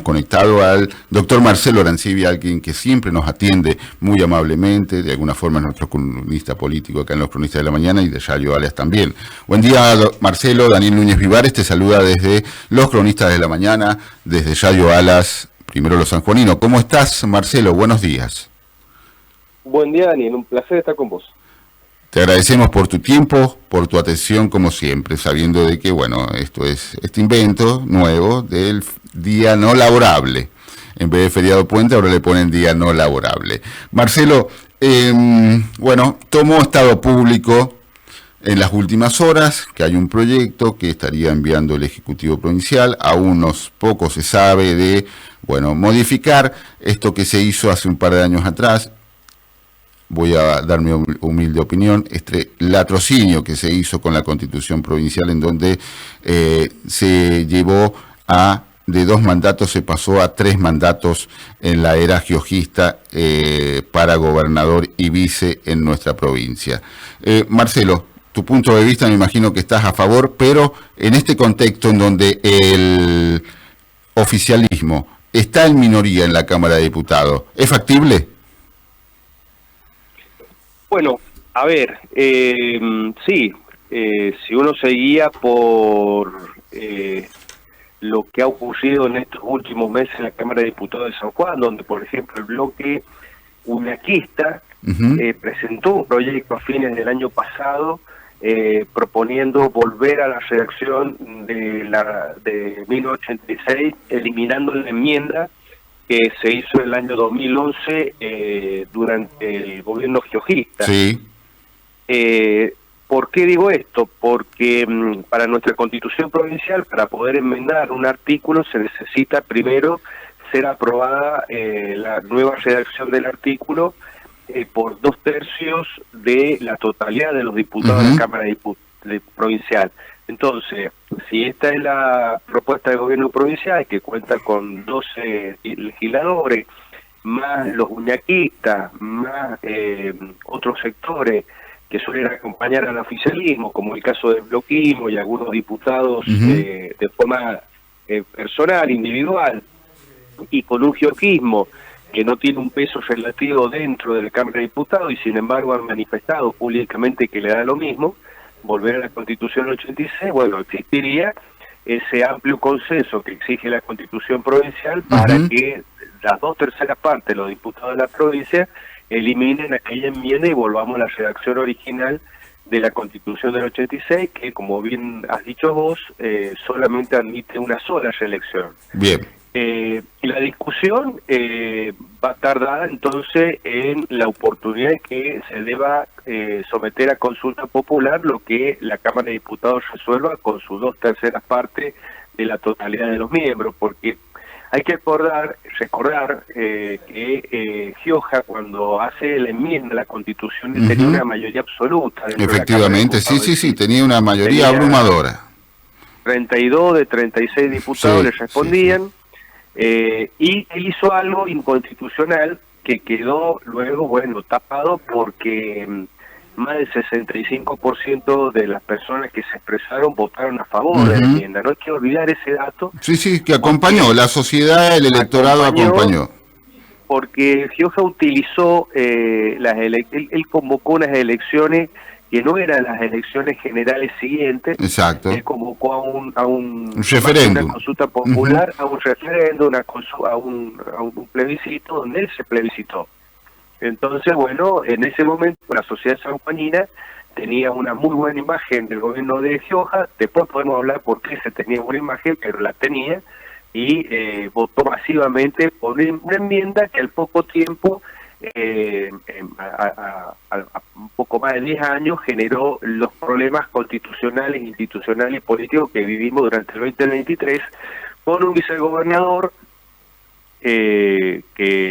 conectado al doctor Marcelo Arancibia, alguien que siempre nos atiende muy amablemente, de alguna forma es nuestro columnista político acá en Los Cronistas de la Mañana y de Yayo Alias también. Buen día, Marcelo. Daniel Núñez Vivares te saluda desde Los Cronistas de la Mañana, desde Yayo Alas, primero los sanjuaninos. ¿Cómo estás, Marcelo? Buenos días. Buen día, Daniel. Un placer estar con vos. Te agradecemos por tu tiempo, por tu atención, como siempre, sabiendo de que, bueno, esto es este invento nuevo del día no laborable. En vez de feriado puente, ahora le ponen día no laborable. Marcelo, bueno, tomó estado público en las últimas horas que hay un proyecto que estaría enviando el Ejecutivo Provincial. A unos pocos se sabe de, bueno, modificar esto que se hizo hace un par de años atrás. Voy a dar mi humilde opinión, este latrocinio que se hizo con la Constitución Provincial, en donde se llevó de 2 mandatos, se pasó a 3 mandatos en la era giojista para gobernador y vice en nuestra provincia. Marcelo, tu punto de vista, me imagino que estás a favor, pero en este contexto en donde el oficialismo está en minoría en la Cámara de Diputados, ¿es factible? Bueno, a ver, sí, si uno se guía por lo que ha ocurrido en estos últimos meses en la Cámara de Diputados de San Juan, donde, por ejemplo, el bloque unaquista presentó un proyecto a fines del año pasado proponiendo volver a la redacción de 1986, eliminando la enmienda que se hizo en el año 2011 durante el gobierno giojista. Sí. ¿Por qué digo esto? Porque para nuestra Constitución Provincial, para poder enmendar un artículo, se necesita primero ser aprobada la nueva redacción del artículo por 2/3 de la totalidad de los diputados de la Cámara Provincial. Entonces, si esta es la propuesta del gobierno provincial, que cuenta con 12 legisladores, más los uñaquistas, más otros sectores que suelen acompañar al oficialismo, como el caso del bloquismo y algunos diputados de forma personal, individual, y con un giojismo que no tiene un peso relativo dentro de la Cámara de Diputados y sin embargo han manifestado públicamente que le da lo mismo, volver a la Constitución del 86, bueno, existiría ese amplio consenso que exige la Constitución Provincial para que las 2/3 partes de los diputados de la provincia eliminen aquella enmienda y volvamos a la redacción original de la Constitución del 86, que, como bien has dicho vos, solamente admite una sola reelección. Bien. La discusión va tardada entonces en la oportunidad de que se deba someter a consulta popular lo que la Cámara de Diputados resuelva con sus 2/3 partes de la totalidad de los miembros, porque hay que recordar que Gioja, cuando hace la enmienda a la Constitución, tenía una mayoría absoluta. Efectivamente, sí, tenía una mayoría abrumadora. 32 de 36 diputados le respondían. Y él hizo algo inconstitucional que quedó luego, bueno, tapado porque más del 65% de las personas que se expresaron votaron a favor de la enmienda. No hay que olvidar ese dato. Sí, que acompañó, la sociedad, el electorado acompañó. Porque Gioja utilizó, él convocó unas elecciones que no eran las elecciones generales siguientes. Exacto. Él convocó a un referéndum, una consulta popular, a un referéndum, a un plebiscito, donde él se plebiscitó. Entonces, bueno, en ese momento la sociedad sanjuanina tenía una muy buena imagen del gobierno de Gioja. Después podemos hablar por qué se tenía buena imagen, pero la tenía, y votó masivamente por una enmienda que al poco tiempo, a un poco más de 10 años, generó los problemas constitucionales, institucionales y políticos que vivimos durante el 2023, con un vicegobernador que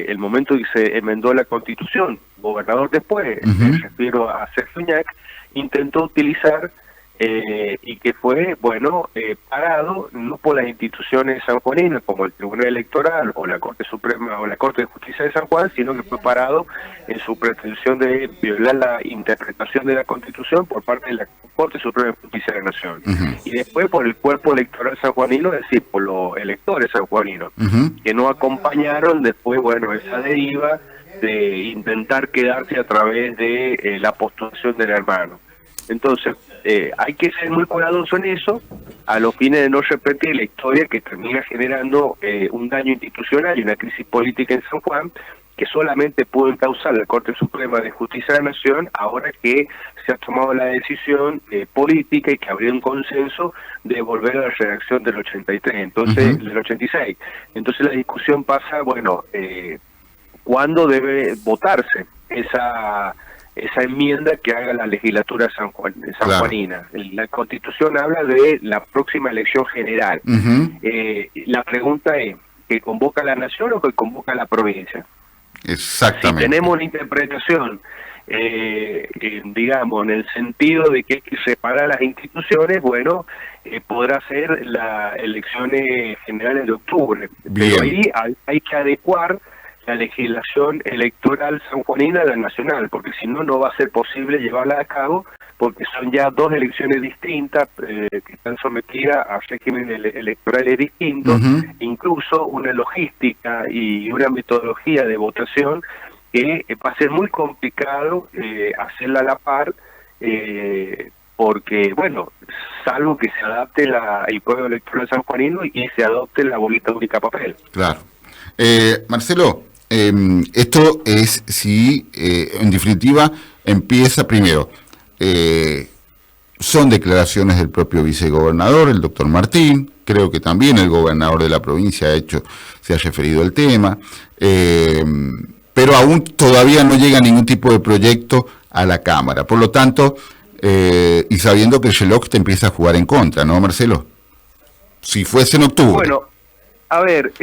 el momento que se enmendó la Constitución, gobernador después, me refiero a Sergio Uñac, intentó utilizar y que fue, bueno, parado no por las instituciones sanjuaninas como el Tribunal Electoral o la Corte Suprema o la Corte de Justicia de San Juan, sino que fue parado en su pretensión de violar la interpretación de la Constitución por parte de la Corte Suprema de Justicia de la Nación. Y después por el cuerpo electoral sanjuanino, es decir, por los electores sanjuaninos, que no acompañaron después, bueno, esa deriva de intentar quedarse a través de la postulación del hermano. Entonces, hay que ser muy cuidadoso en eso, a los fines de no repetir la historia que termina generando un daño institucional y una crisis política en San Juan, que solamente pudo encauzar la Corte Suprema de Justicia de la Nación, ahora que se ha tomado la decisión política y que habría un consenso de volver a la redacción del 83, entonces del 86. Entonces la discusión pasa, bueno, ¿cuándo debe votarse esa enmienda que haga la legislatura sanjuanina? Claro. La Constitución habla de la próxima elección general. La pregunta es, ¿que convoca la nación o que convoca la provincia? Exactamente. Si tenemos una interpretación, digamos, en el sentido de que hay que separar las instituciones, bueno, podrá ser las elecciones generales de octubre. Bien. Pero ahí hay que adecuar la legislación electoral sanjuanina a la nacional, porque si no, no va a ser posible llevarla a cabo, porque son ya dos elecciones distintas que están sometidas a regímenes electorales distintos, incluso una logística y una metodología de votación que va a ser muy complicado hacerla a la par, porque, bueno, salvo que se adapte el Código Electoral sanjuanino y se adopte la boleta única papel. Claro. Marcelo, esto es si, en definitiva, empieza primero. Son declaraciones del propio vicegobernador, el doctor Martín. Creo que también el gobernador de la provincia se ha referido al tema. Pero aún todavía no llega ningún tipo de proyecto a la Cámara. Por lo tanto, y sabiendo que el reloj te empieza a jugar en contra, ¿no, Marcelo? Si fuese en octubre. Bueno, a ver,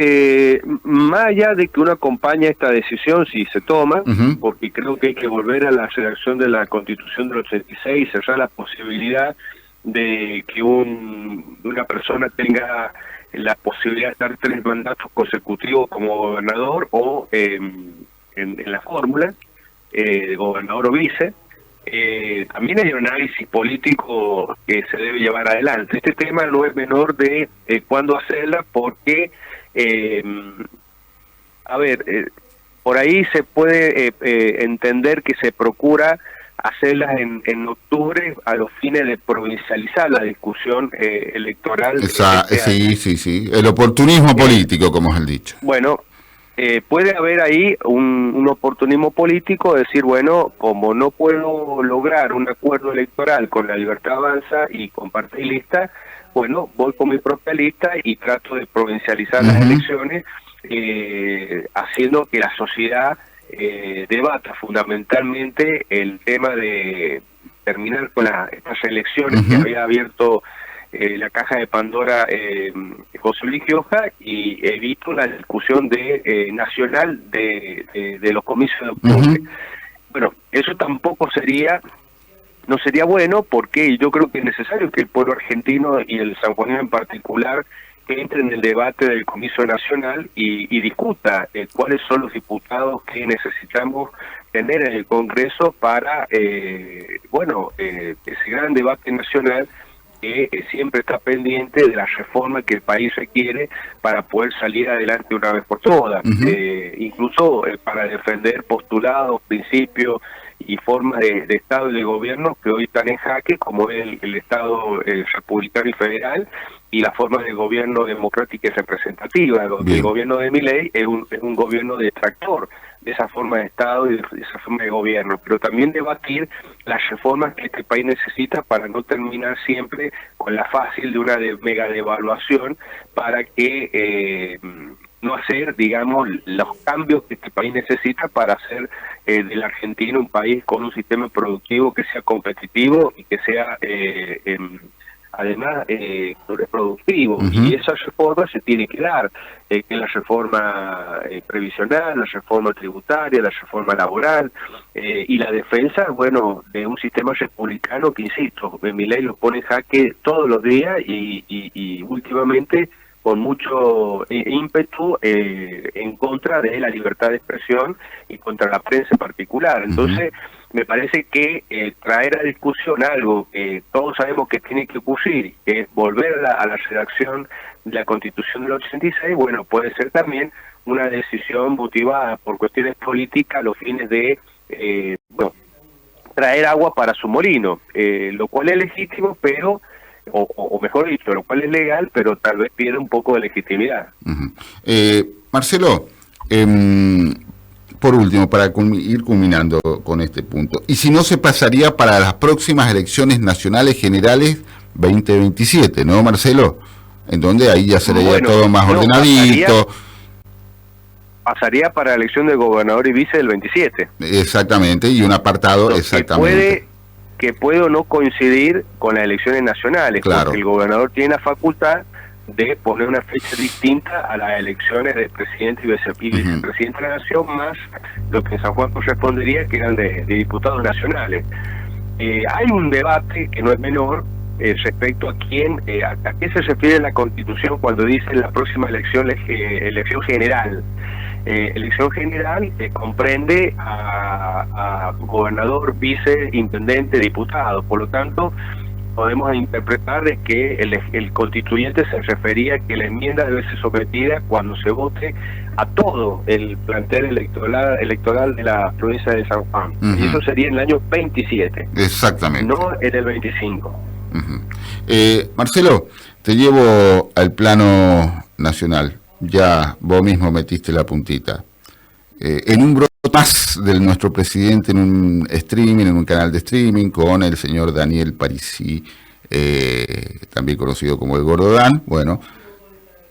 más allá de que uno acompaña esta decisión, si se toma, porque creo que hay que volver a la redacción de la Constitución del 86 y cerrar la posibilidad de que una persona tenga la posibilidad de estar 3 mandatos consecutivos como gobernador o en la fórmula, gobernador o vice. También hay un análisis político que se debe llevar adelante. Este tema no es menor de cuándo hacerla, porque, por ahí se puede entender que se procura hacerlas en octubre a los fines de provincializar la discusión electoral. Sí. El oportunismo político, como es el dicho. Bueno, puede haber ahí un oportunismo político, decir, bueno, como no puedo lograr un acuerdo electoral con la Libertad Avanza y con Parte y Lista, bueno, voy con mi propia lista y trato de provincializar las elecciones, haciendo que la sociedad debata fundamentalmente el tema de terminar con estas elecciones que había abierto la caja de Pandora José Luis Gioja, y evito la discusión nacional de los comicios de octubre. Bueno, eso tampoco no sería bueno, porque yo creo que es necesario que el pueblo argentino y el sanjuanino en particular entre en el debate del comicio nacional y discuta cuáles son los diputados que necesitamos tener en el Congreso para, ese gran debate nacional que siempre está pendiente de la reforma que el país requiere para poder salir adelante una vez por todas, incluso para defender postulados, principios y formas de Estado y de gobierno que hoy están en jaque, como el Estado republicano y federal, y la forma de gobierno democrática y representativa. El gobierno de Milei es un gobierno detractor de esa forma de Estado y de esa forma de gobierno, pero también debatir las reformas que este país necesita para no terminar siempre con la fácil de una mega devaluación, para que no hacer, digamos, los cambios que este país necesita para hacer de la Argentina un país con un sistema productivo que sea competitivo y que sea además productivo, y esa reforma se tiene que dar, que es la reforma previsional, la reforma tributaria, la reforma laboral, y la defensa, bueno, de un sistema republicano que, insisto, Milei lo pone en jaque todos los días y últimamente con mucho ímpetu en contra de la libertad de expresión y contra la prensa en particular. Entonces, me parece que traer a discusión algo que todos sabemos que tiene que ocurrir, que es volver a la redacción de la Constitución del 86, bueno, puede ser también una decisión motivada por cuestiones políticas a los fines de bueno, traer agua para su molino, lo cual es legítimo, pero o mejor dicho, lo cual es legal, pero tal vez pierde un poco de legitimidad. Marcelo, por último, para ir culminando con este punto, ¿y si no se pasaría para las próximas elecciones nacionales generales 2027, no, Marcelo? En donde ahí ya sería todo más ordenadito. Pasaría para la elección de gobernador y vice del 27. Exactamente, y un apartado, exactamente. Que puede o no coincidir con las elecciones nacionales, claro, porque el gobernador tiene la facultad de poner una fecha distinta a las elecciones de presidente y vicepresidente de la nación, más lo que en San Juan correspondería, que eran de diputados nacionales. Hay un debate que no es menor respecto a quién, a qué se refiere la Constitución cuando dice la próxima elección general. Elección general comprende a gobernador, vice, intendente, diputado. Por lo tanto, podemos interpretar de que el constituyente se refería a que la enmienda debe ser sometida cuando se vote a todo el plantel electoral de la provincia de San Juan. Y eso sería en el año 27. Exactamente. No en el 25. Marcelo, te llevo al plano nacional. Ya vos mismo metiste la puntita. En un brote más de nuestro presidente en un streaming, en un canal de streaming, con el señor Daniel Parisi, también conocido como el Gordo Dan. Bueno,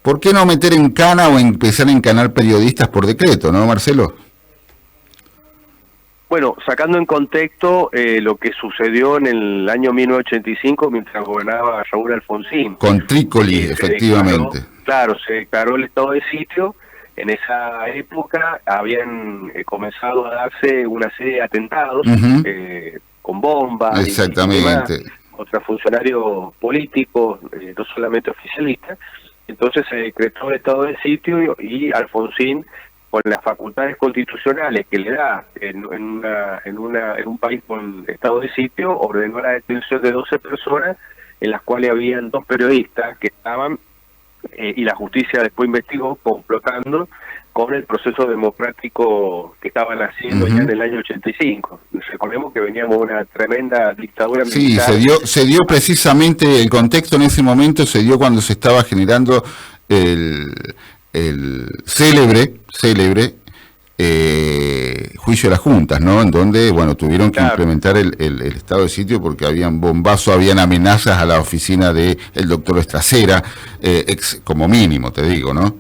¿por qué no meter en cana o empezar a encanar periodistas por decreto, no, Marcelo? Bueno, sacando en contexto lo que sucedió en el año 1985 mientras gobernaba Raúl Alfonsín. Con Trícoli, efectivamente. Se declaró el estado de sitio. En esa época habían comenzado a darse una serie de atentados con bombas. Exactamente. Contra funcionarios políticos, no solamente oficialistas. Entonces se decretó el estado de sitio y Alfonsín, con las facultades constitucionales que le da en un país con estado de sitio, ordenó la detención de 12 personas, en las cuales habían 2 periodistas que estaban, y la justicia después investigó, complotando con el proceso democrático que estaban haciendo ya en el año 85. Recordemos que veníamos de una tremenda dictadura militar. Sí, se dio precisamente, el contexto en ese momento se dio cuando se estaba generando el célebre juicio de las juntas, ¿no? En donde, bueno, tuvieron que implementar el estado de sitio porque habían bombazos, habían amenazas a la oficina del doctor Estracera, como mínimo, te digo, ¿no?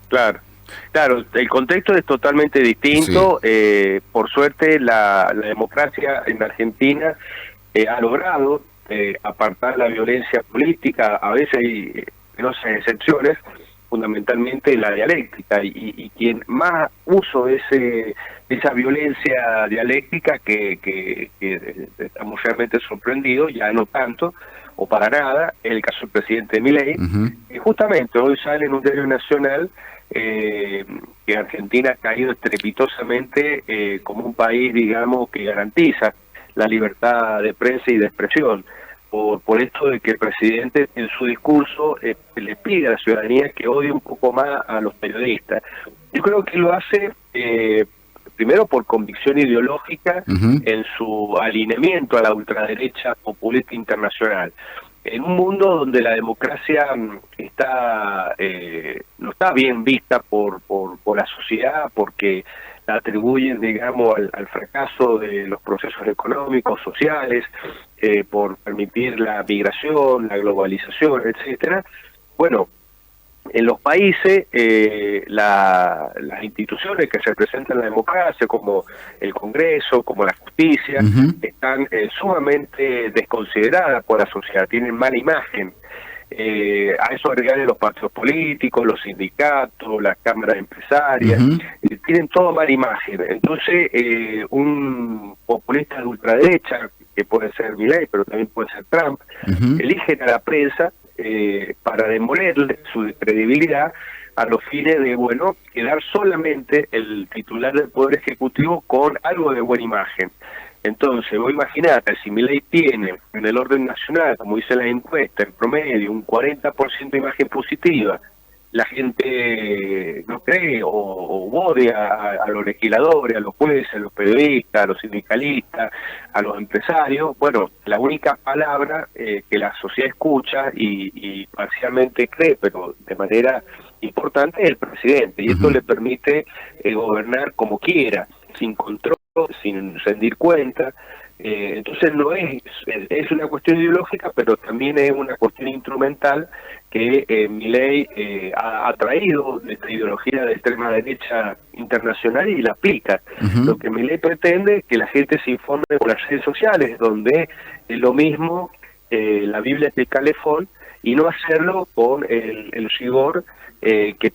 Claro, el contexto es totalmente distinto. Por suerte, la democracia en Argentina ha logrado apartar la violencia política. A veces hay excepciones, fundamentalmente la dialéctica, y quien más uso de esa violencia dialéctica que estamos realmente sorprendidos, ya no tanto o para nada, es el caso del presidente Milei, que justamente hoy sale en un diario nacional que Argentina ha caído estrepitosamente como un país, digamos, que garantiza la libertad de prensa y de expresión. Por esto de que el presidente en su discurso le pide a la ciudadanía que odie un poco más a los periodistas. Yo creo que lo hace primero por convicción ideológica en su alineamiento a la ultraderecha populista internacional. En un mundo donde la democracia no está bien vista por la sociedad, porque la atribuyen, digamos, al fracaso de los procesos económicos, sociales, por permitir la migración, la globalización, etcétera. Bueno, en los países las instituciones que representan la democracia, como el Congreso, como la justicia, están sumamente desconsideradas por la sociedad, tienen mala imagen. A eso agregarle los partidos políticos, los sindicatos, las cámaras empresarias, tienen toda mala imagen. Entonces, un populista de ultraderecha, que puede ser Milei, pero también puede ser Trump, eligen a la prensa para demolerle su credibilidad a los fines de, bueno, quedar solamente el titular del Poder Ejecutivo con algo de buena imagen. Entonces, vos imaginate, si Milei tiene en el orden nacional, como dice la encuesta, en promedio un 40% de imagen positiva, la gente no cree o odia a los legisladores, a los jueces, a los periodistas, a los sindicalistas, a los empresarios. Bueno, la única palabra que la sociedad escucha y parcialmente cree, pero de manera importante, es el presidente. Y esto le permite gobernar como quiera, sin control, sin rendir cuenta. Entonces no es una cuestión ideológica, pero también es una cuestión instrumental que Milei ha traído de esta ideología de extrema derecha internacional y la aplica. Lo que Milei pretende es que la gente se informe por las redes sociales, donde es lo mismo la Biblia de Calefón, y no hacerlo con el rigor que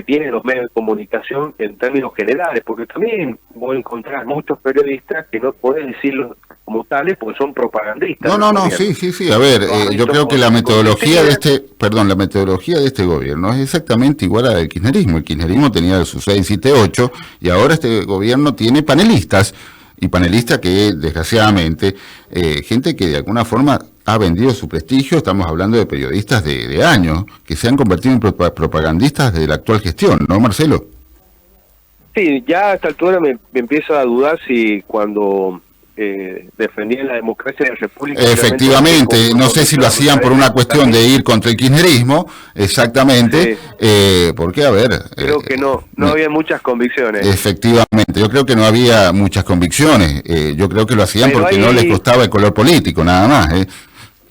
tienen los medios de comunicación en términos generales, porque también voy a encontrar muchos periodistas que no pueden decirlo como tales porque son propagandistas. No, sí, a ver, yo creo que la metodología la metodología de este gobierno es exactamente igual a la del kirchnerismo. El kirchnerismo tenía sus 6, 7, 8, y ahora este gobierno tiene panelistas, y panelistas que, desgraciadamente, gente que de alguna forma ha vendido su prestigio. Estamos hablando de periodistas de años, que se han convertido en propagandistas de la actual gestión, ¿no, Marcelo? Sí, ya a esta altura me empiezo a dudar si cuando defendían la democracia de la República... Efectivamente, no sé si lo hacían por una cuestión de ir contra el kirchnerismo, exactamente, porque, a ver... Creo que no había muchas convicciones. Efectivamente, yo creo que no había muchas convicciones, yo creo que lo hacían porque no les costaba el color político, nada más,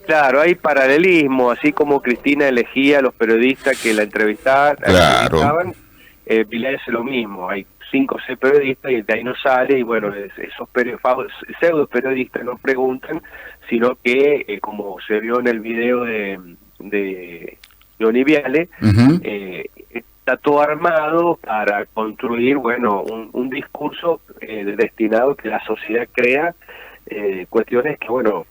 Claro, hay paralelismo, así como Cristina elegía a los periodistas que la entrevistaban, Milei hace lo mismo, hay 5 o 6 periodistas y de ahí no sale, y bueno, esos pseudo periodistas no preguntan, sino que, como se vio en el video de Johnny Viale, está todo armado para construir, bueno, un discurso destinado a que la sociedad crea cuestiones que, bueno,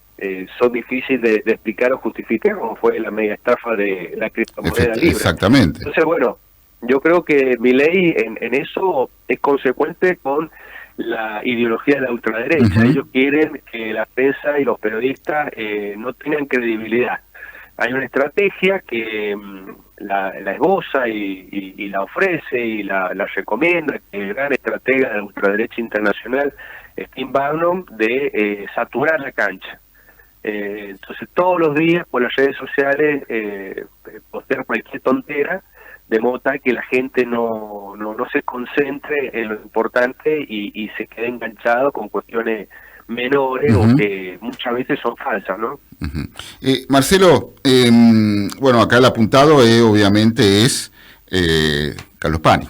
son difíciles de explicar o justificar, como fue la mega estafa de la criptomoneda libre. Exactamente. Entonces, bueno, yo creo que Milei en eso es consecuente con la ideología de la ultraderecha. Ellos quieren que la prensa y los periodistas no tengan credibilidad. Hay una estrategia que la esboza y la ofrece y la recomienda, que el gran estratega de la ultraderecha internacional, Steve Bannon, de saturar la cancha. Entonces todos los días por las redes sociales postear cualquier tontera, de modo tal que la gente no se concentre en lo importante y se quede enganchado con cuestiones menores o que muchas veces son falsas, ¿no? Marcelo, bueno, acá el apuntado obviamente es Carlos Pani.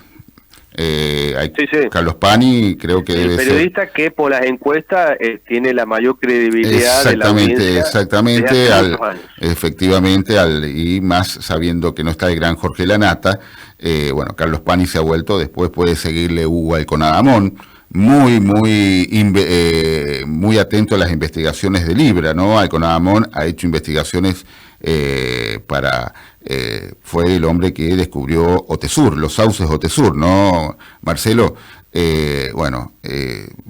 Carlos Pani creo que el periodista que por las encuestas tiene la mayor credibilidad de la audiencia. Exactamente, efectivamente, y más sabiendo que no está el gran Jorge Lanata, bueno, Carlos Pani se ha vuelto, después puede seguirle Hugo Alconadamón, muy atento a las investigaciones de Libra, ¿no? Alconadamón ha hecho investigaciones fue el hombre que descubrió Otesur, los sauces Otesur, ¿no, Marcelo?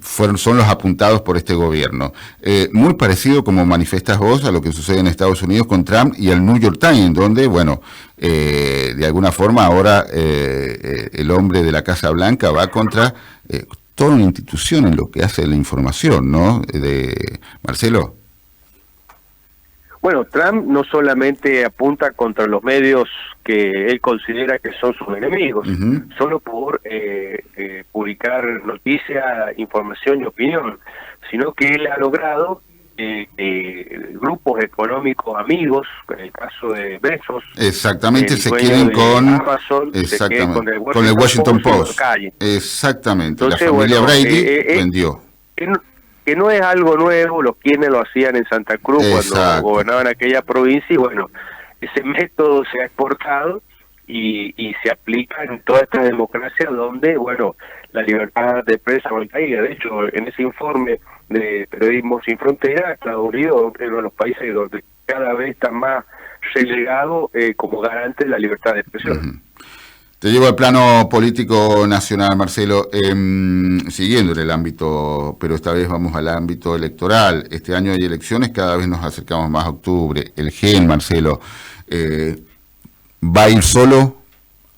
Son los apuntados por este gobierno. Muy parecido, como manifestas vos, a lo que sucede en Estados Unidos con Trump y el New York Times, donde, bueno, de alguna forma ahora el hombre de la Casa Blanca va contra toda una institución en lo que hace la información, ¿no? Marcelo. Bueno, Trump no solamente apunta contra los medios que él considera que son sus enemigos, solo por publicar noticias, información y opinión, sino que él ha logrado grupos económicos amigos, en el caso de Bezos, exactamente, se queden con Amazon, exactamente, con el Washington Post. Exactamente. Entonces, la familia Brady vendió. Que no es algo nuevo, los quienes lo hacían en Santa Cruz cuando gobernaban aquella provincia, y bueno, ese método se ha exportado y se aplica en toda esta democracia donde, bueno, la libertad de prensa no caiga. De hecho, en ese informe de Periodismo Sin Fronteras, Estados Unidos es uno de los países donde cada vez está más relegado como garante de la libertad de expresión. Te llevo al plano político nacional, Marcelo, siguiendo en el ámbito, pero esta vez vamos al ámbito electoral. Este año hay elecciones, cada vez nos acercamos más a octubre. El GEN, Marcelo, ¿va a ir solo?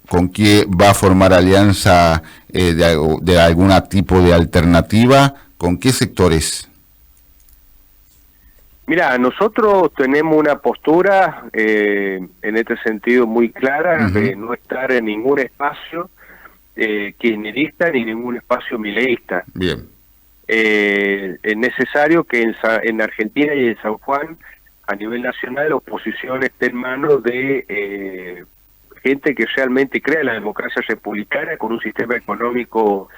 ¿Con quién va a formar alianza de algún tipo de alternativa? ¿Con qué sectores? Mira, nosotros tenemos una postura en este sentido muy clara de no estar en ningún espacio kirchnerista ni ningún espacio mileísta. Bien. Es necesario que en Argentina y en San Juan, a nivel nacional, la oposición esté en manos de gente que realmente crea en la democracia republicana, con un sistema económico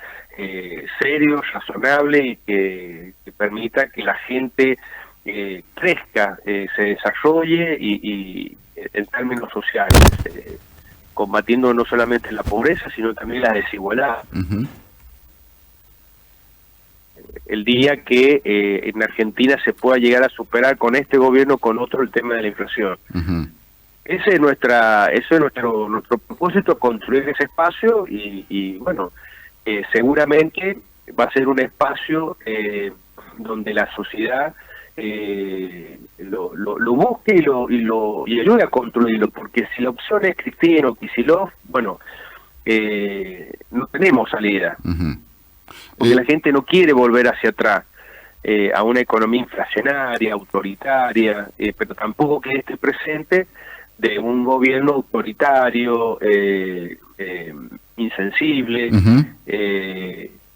serio, razonable, y que permita que la gente crezca, se desarrolle y en términos sociales, combatiendo no solamente la pobreza, sino también la desigualdad. El día que en Argentina se pueda llegar a superar con este gobierno, con otro, el tema de la inflación. Ese es nuestro propósito, construir ese espacio y bueno, seguramente va a ser un espacio donde la sociedad lo busque y ayude a construirlo, porque si la opción es Cristina o Kicillof, bueno, no tenemos salida, porque la gente no quiere volver hacia atrás a una economía inflacionaria, autoritaria, pero tampoco que esté presente de un gobierno autoritario, insensible.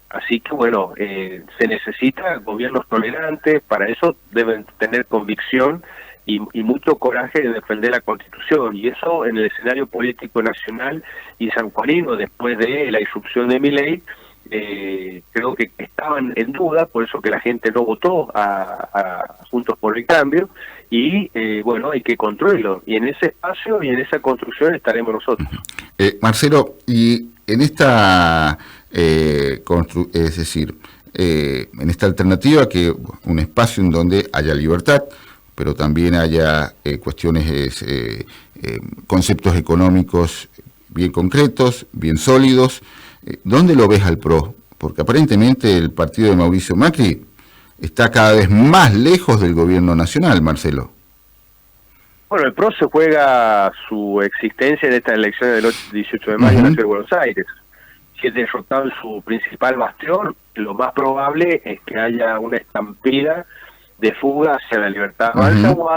Así que bueno, se necesita gobiernos tolerantes. Para eso deben tener convicción y mucho coraje de defender la Constitución, y eso en el escenario político nacional y sanjuanino, después de la irrupción de Milei, creo que estaban en duda, por eso que la gente no votó a Juntos por el Cambio, y bueno, hay que construirlo, y en ese espacio y en esa construcción estaremos nosotros. Marcelo, y en esta es decir, en esta alternativa, que un espacio en donde haya libertad, pero también haya cuestiones, conceptos económicos bien concretos, bien sólidos, ¿dónde lo ves al PRO? Porque aparentemente el partido de Mauricio Macri está cada vez más lejos del gobierno nacional, Marcelo. Bueno, el PRO se juega su existencia en estas elecciones del 18 de mayo en la ciudad de Buenos Aires. Si es derrotado en su principal bastión, lo más probable es que haya una estampida de fuga hacia la libertad avanza o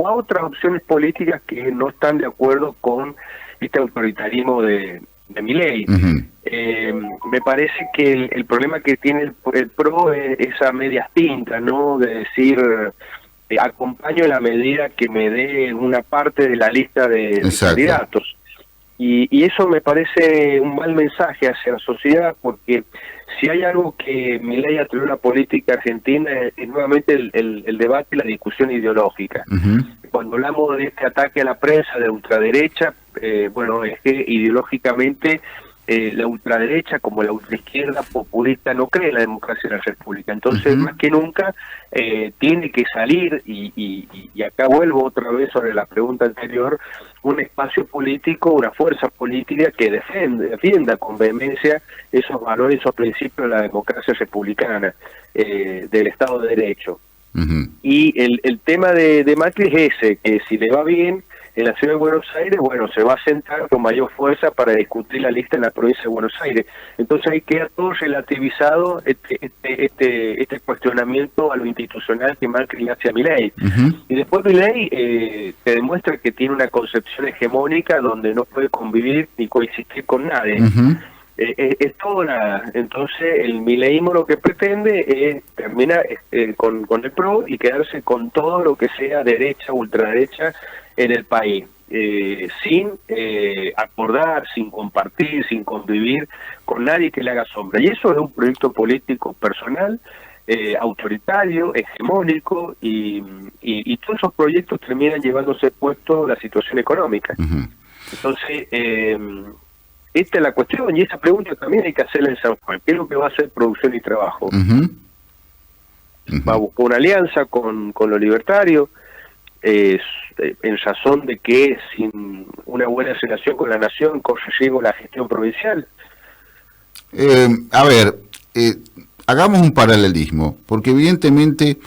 a otras opciones políticas que no están de acuerdo con este autoritarismo de Milei. Me parece que el problema que tiene el PRO es esa media tinta, ¿no? De decir, acompaño en la medida que me dé una parte de la lista de candidatos. Y eso me parece un mal mensaje hacia la sociedad, porque si hay algo que Milei ha traído a la política argentina es nuevamente el debate y la discusión ideológica. Cuando hablamos de este ataque a la prensa de ultraderecha, bueno, es que ideológicamente la ultraderecha como la ultraizquierda populista no cree en la democracia de la República. Entonces, más que nunca, tiene que salir, y acá vuelvo otra vez sobre la pregunta anterior, un espacio político, una fuerza política que defienda con vehemencia esos valores, esos principios de la democracia republicana, del Estado de Derecho. Y el tema de Macri es ese, que si le va bien en la ciudad de Buenos Aires, bueno, se va a sentar con mayor fuerza para discutir la lista en la provincia de Buenos Aires. Entonces ahí queda todo relativizado este cuestionamiento a lo institucional que Macri le hace a Milei. Y después Milei te demuestra que tiene una concepción hegemónica donde no puede convivir ni coexistir con nadie. es todo nada. Entonces el mileísmo lo que pretende es terminar con el PRO y quedarse con todo lo que sea derecha, ultraderecha en el país, sin acordar, sin compartir, sin convivir con nadie que le haga sombra. Y eso es un proyecto político personal, autoritario, hegemónico, y todos esos proyectos terminan llevándose puesto la situación económica. Uh-huh. Entonces, esta es la cuestión, y esa pregunta también hay que hacerla en San Juan. ¿Qué es lo que va a hacer Producción y Trabajo? Uh-huh. Uh-huh. ¿Va a buscar una alianza con los libertarios? En razón de que sin una buena relación con la nación corre riesgo la gestión provincial. A ver, hagamos un paralelismo, porque evidentemente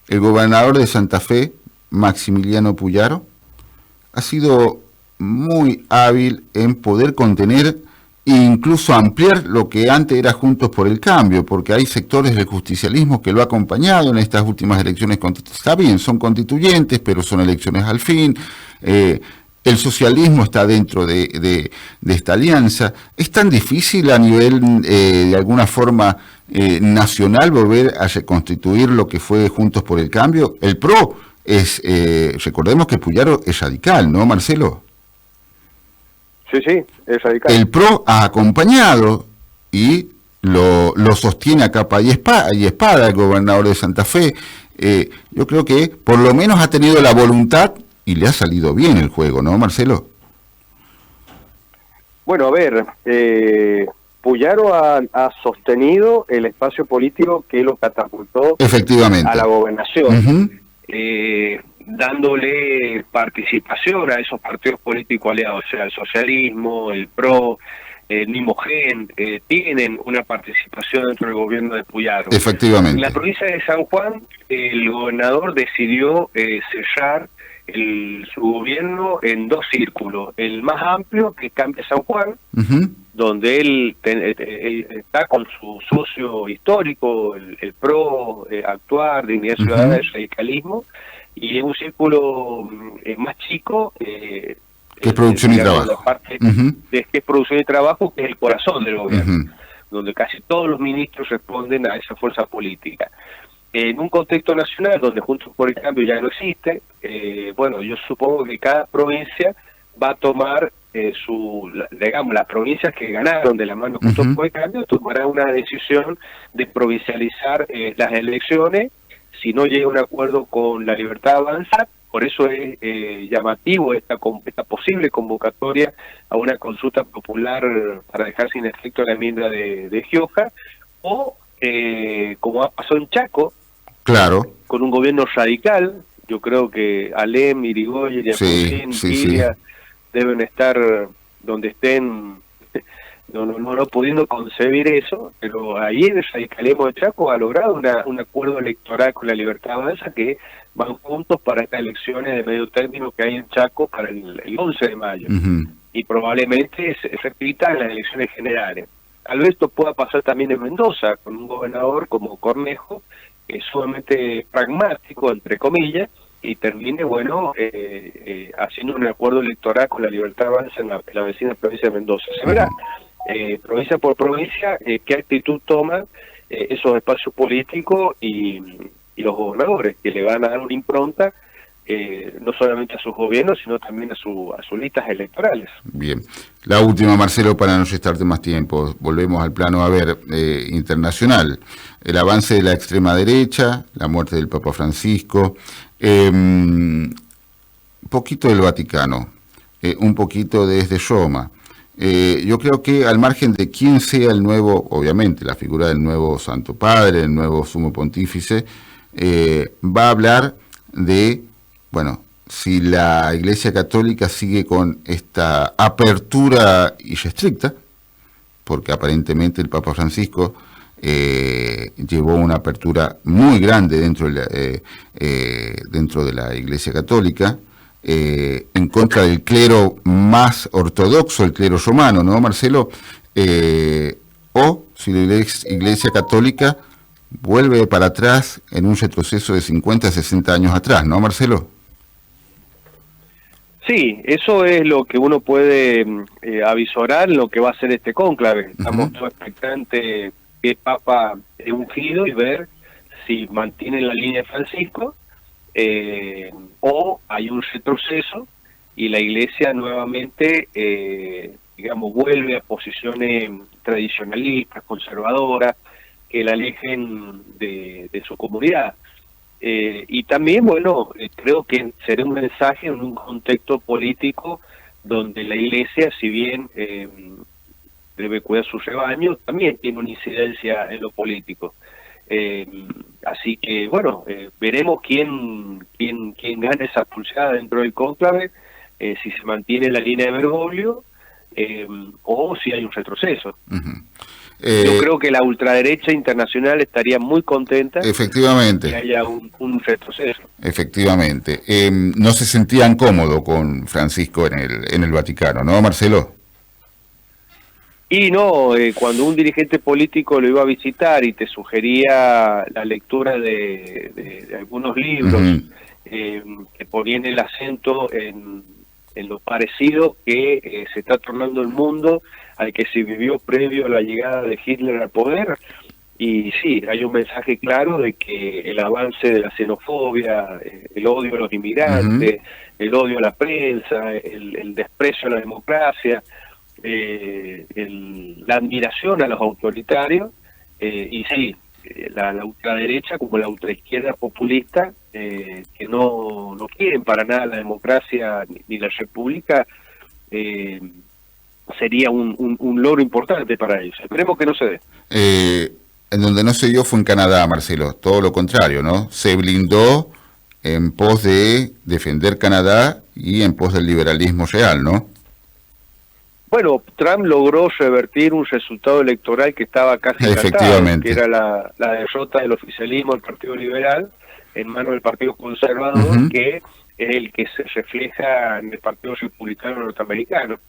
el gobernador de Santa Fe, Maximiliano Puyaro, ha sido muy hábil en poder contener e incluso ampliar lo que antes era Juntos por el Cambio, porque hay sectores del justicialismo que lo ha acompañado en estas últimas elecciones. Está bien, son constituyentes, pero son elecciones al fin. El socialismo está dentro de esta alianza. ¿Es tan difícil a nivel, de alguna forma, nacional volver a reconstituir lo que fue Juntos por el Cambio? El PRO es, recordemos que Puyaro es radical, ¿no, Marcelo? Sí, es radical. El PRO ha acompañado y lo sostiene a capa y espada el gobernador de Santa Fe. Yo creo que por lo menos ha tenido la voluntad y le ha salido bien el juego, ¿no, Marcelo? Bueno, a ver, Puyaro ha sostenido el espacio político que lo catapultó efectivamente a la gobernación. Uh-huh. Dándole participación a esos partidos políticos aliados, o sea, el socialismo, el PRO, el mismo GEN, tienen una participación dentro del gobierno de Puyaro. Efectivamente. En la provincia de San Juan, el gobernador decidió cerrar su gobierno en dos círculos. El más amplio, que cambia San Juan, uh-huh, donde él está con su socio histórico, el PRO, Actuar, Dignidad Ciudadana, uh-huh, el radicalismo, y es un círculo más chico, que es Producción y Trabajo. La parte uh-huh, de que es Producción y Trabajo, que es el corazón del gobierno, uh-huh, donde casi todos los ministros responden a esa fuerza política. En un contexto nacional donde Juntos por el Cambio ya no existe, bueno, yo supongo que cada provincia va a tomar digamos, las provincias que ganaron de la mano Juntos uh-huh por el Cambio, tomará una decisión de provincializar las elecciones si no llega a un acuerdo con La Libertad Avanza. Por eso es llamativo esta posible convocatoria a una consulta popular para dejar sin efecto la enmienda de Gioja, o como ha pasado en Chaco, claro, con un gobierno radical. Yo creo que Alem, Irigoyen y Alfonsín, Iria deben estar donde estén, no pudiendo concebir eso, pero ahí el radicalismo de Chaco ha logrado un acuerdo electoral con La Libertad Avanza, que van juntos para estas elecciones de medio término que hay en Chaco para el 11 de mayo. Uh-huh. Y probablemente se repita en las elecciones generales. Tal vez esto pueda pasar también en Mendoza, con un gobernador como Cornejo, que es sumamente pragmático, entre comillas, y termine, bueno, haciendo un acuerdo electoral con La Libertad Avanza en la vecina provincia de Mendoza. Se verá, provincia por provincia, qué actitud toman esos espacios políticos y los gobernadores, que le van a dar una impronta no solamente a sus gobiernos, sino también a sus listas electorales. Bien. La última, Marcelo, para no restarte más tiempo. Volvemos al plano, internacional. El avance de la extrema derecha, la muerte del Papa Francisco, un poquito del Vaticano, un poquito desde Roma. Yo creo que al margen de quién sea el nuevo, obviamente, la figura del nuevo Santo Padre, el nuevo Sumo Pontífice, va a hablar de, bueno, si la Iglesia Católica sigue con esta apertura irrestricta, porque aparentemente el Papa Francisco llevó una apertura muy grande dentro de la Iglesia Católica, en contra del clero más ortodoxo, el clero romano, ¿no, Marcelo? O si la Iglesia Católica vuelve para atrás en un retroceso de 50 a 60 años atrás, ¿no, Marcelo? Sí, eso es lo que uno puede avisorar en lo que va a ser este cónclave. Estamos todos expectantes qué Papa es ungido y ver si mantiene la línea de Francisco o hay un retroceso y la Iglesia nuevamente, digamos, vuelve a posiciones tradicionalistas, conservadoras, que la alejen de su comunidad. Y también, bueno, creo que será un mensaje en un contexto político donde la Iglesia, si bien debe cuidar su rebaño, también tiene una incidencia en lo político. Así que, bueno, veremos quién gana esa pulsada dentro del cónclave, si se mantiene la línea de Bergoglio o si hay un retroceso. Yo creo que la ultraderecha internacional estaría muy contenta efectivamente que haya un retroceso. Efectivamente. No se sentían cómodos con Francisco en el Vaticano, ¿no, Marcelo? Y no, cuando un dirigente político lo iba a visitar y te sugería la lectura de algunos libros que ponían el acento en lo parecido que se está tornando el mundo al que se vivió previo a la llegada de Hitler al poder, y sí, hay un mensaje claro de que el avance de la xenofobia, el odio a los inmigrantes, el odio a la prensa, el desprecio a la democracia, la admiración a los autoritarios, y sí, la ultraderecha como la ultraizquierda populista, que no quieren para nada la democracia ni la república, sería un logro importante para ellos. Esperemos que no se dé. En donde no se dio fue en Canadá, Marcelo, todo lo contrario, ¿no? Se blindó en pos de defender Canadá y en pos del liberalismo real, ¿no? Bueno, Trump logró revertir un resultado electoral que estaba casi cantado, que era la derrota del oficialismo del Partido Liberal en manos del Partido Conservador, que es el que se refleja en el Partido Republicano Norteamericano.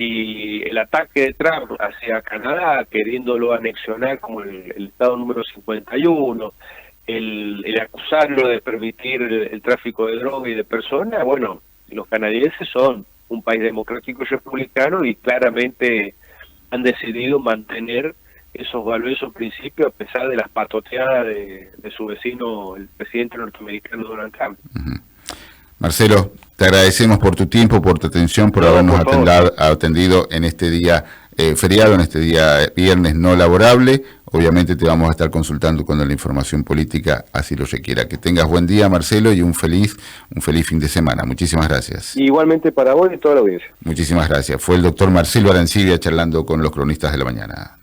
Y el ataque de Trump hacia Canadá, queriéndolo anexionar como el estado número 51, el acusarlo de permitir el tráfico de droga y de personas, bueno, los canadienses son un país democrático y republicano y claramente han decidido mantener esos valores, esos principios, a pesar de las patoteadas de su vecino, el presidente norteamericano Donald Trump. Marcelo, te agradecemos por tu tiempo, por tu atención, por habernos atendido en este día feriado, en este día viernes no laborable. Obviamente te vamos a estar consultando cuando la información política así lo requiera. Que tengas buen día, Marcelo, y un feliz fin de semana. Muchísimas gracias. Igualmente para vos y toda la audiencia. Muchísimas gracias. Fue el doctor Marcelo Arancibia charlando con los cronistas de la mañana.